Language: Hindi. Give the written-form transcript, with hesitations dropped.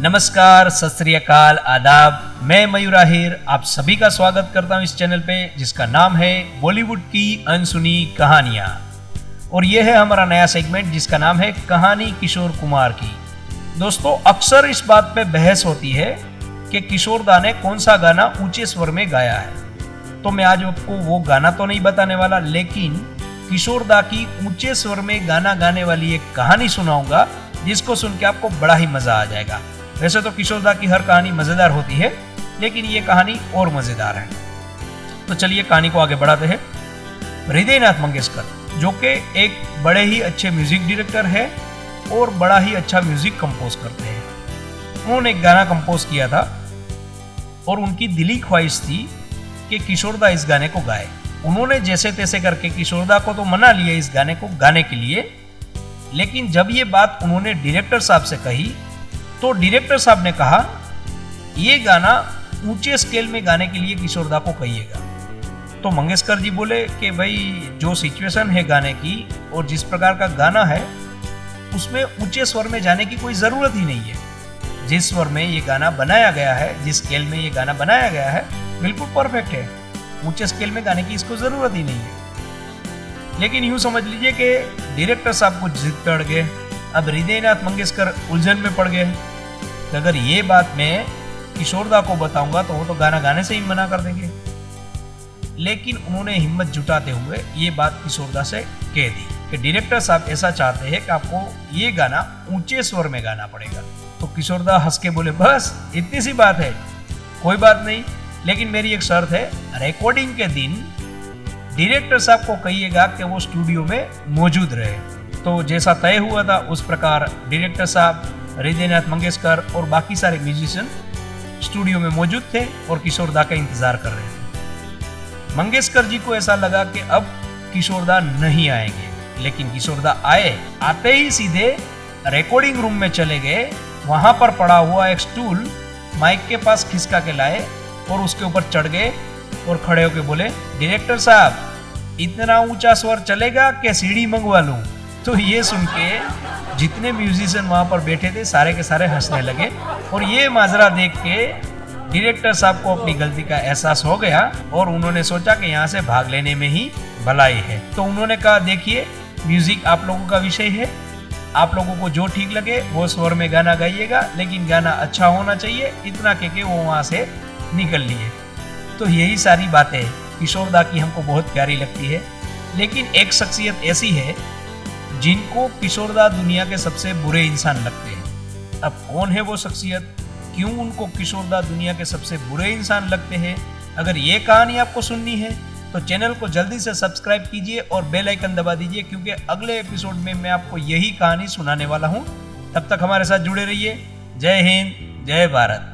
नमस्कार, सत श्री अकाल, आदाब। मैं मयूर आहिर आप सभी का स्वागत करता हूं इस चैनल पे जिसका नाम है बॉलीवुड की अनसुनी कहानियां। और ये है हमारा नया सेगमेंट जिसका नाम है कहानी किशोर कुमार की। दोस्तों, अक्सर इस बात पे बहस होती है कि किशोर दा ने कौन सा गाना ऊंचे स्वर में गाया है। तो मैं आज आपको वो गाना तो नहीं बताने वाला, लेकिन किशोर दा की ऊंचे स्वर में गाना गाने वाली एक कहानी सुनाऊंगा जिसको सुन के आपको बड़ा ही मजा आ जाएगा। वैसे तो किशोर दा की हर कहानी मजेदार होती है, लेकिन ये कहानी और मजेदार है। तो चलिए कहानी को आगे बढ़ाते हैं। हृदयनाथ मंगेशकर, जो कि एक बड़े ही अच्छे म्यूजिक डायरेक्टर है और बड़ा ही अच्छा म्यूजिक कंपोज करते हैं, उन्होंने एक गाना कंपोज किया था और उनकी दिली ख्वाहिश थी कि किशोर दा इस गाने को गाए। उन्होंने जैसे तैसे करके किशोर दा को तो मना लिया इस गाने को गाने के लिए, लेकिन जब ये बात उन्होंने डायरेक्टर साहब से कही तो डायरेक्टर साहब ने कहा ये गाना ऊंचे स्केल में गाने के लिए किशोर दा को कहिएगा। तो मंगेशकर जी बोले कि भाई जो सिचुएशन है गाने की और जिस प्रकार का गाना है उसमें ऊंचे स्वर में जाने की कोई ज़रूरत ही नहीं है। जिस स्वर में ये गाना बनाया गया है, जिस स्केल में ये गाना बनाया गया है, बिल्कुल परफेक्ट है। ऊंचे स्केल में गाने की इसको ज़रूरत ही नहीं है। लेकिन यूँ समझ लीजिए कि डायरेक्टर साहब कुछ जिद चढ़ गए। अब हृदयनाथ मंगेशकर उलझन में पड़ गए। अगर ये बात मैं किशोर दा को बताऊंगा तो वो तो गाना गाने से ही मना कर देंगे। लेकिन उन्होंने हिम्मत जुटाते हुए ये बात किशोर दा से कह दी कि डायरेक्टर साहब ऐसा चाहते हैं कि आपको ये गाना ऊंचे स्वर में गाना पड़ेगा। तो किशोर दा हंस के बोले बस इतनी सी बात है, कोई बात नहीं, लेकिन मेरी एक शर्त है, रिकॉर्डिंग के दिन डायरेक्टर साहब को कहिएगा कि वो स्टूडियो में मौजूद रहे। तो जैसा तय हुआ था उस प्रकार डायरेक्टर साहब, हृदयनाथ मंगेशकर और बाकी सारे म्यूजिशियन स्टूडियो में मौजूद थे और किशोर दा का इंतजार कर रहे थे। मंगेशकर जी को ऐसा लगा कि अब किशोर दा नहीं आएंगे, लेकिन किशोर दा आए। आते ही सीधे रिकॉर्डिंग रूम में चले गए। वहां पर पड़ा हुआ एक स्टूल माइक के पास खिसका के लाए और उसके ऊपर चढ़ गए और खड़े होके बोले, डायरेक्टर साहब इतना ऊंचा स्वर चलेगा कि सीढ़ी मंगवा लूं। तो ये सुन के जितने म्यूजिशियन वहाँ पर बैठे थे सारे के सारे हंसने लगे और ये माजरा देख के डायरेक्टर साहब को अपनी गलती का एहसास हो गया और उन्होंने सोचा कि यहाँ से भाग लेने में ही भलाई है। तो उन्होंने कहा देखिए, म्यूजिक आप लोगों का विषय है, आप लोगों को जो ठीक लगे वो स्वर में गाना गाइएगा, लेकिन गाना अच्छा होना चाहिए। इतना कह के वो वहाँ से निकल लिए। तो यही सारी बातें किशोर दा की हमको बहुत प्यारी लगती है। लेकिन एक शख्सियत ऐसी है जिनको किशोर दा दुनिया के सबसे बुरे इंसान लगते हैं। अब कौन है वो शख्सियत, क्यों उनको किशोर दा दुनिया के सबसे बुरे इंसान लगते हैं? अगर ये कहानी आपको सुननी है तो चैनल को जल्दी से सब्सक्राइब कीजिए और बेल आइकन दबा दीजिए, क्योंकि अगले एपिसोड में मैं आपको यही कहानी सुनाने वाला हूँ। तब तक हमारे साथ जुड़े रहिए। जय हिंद, जय भारत।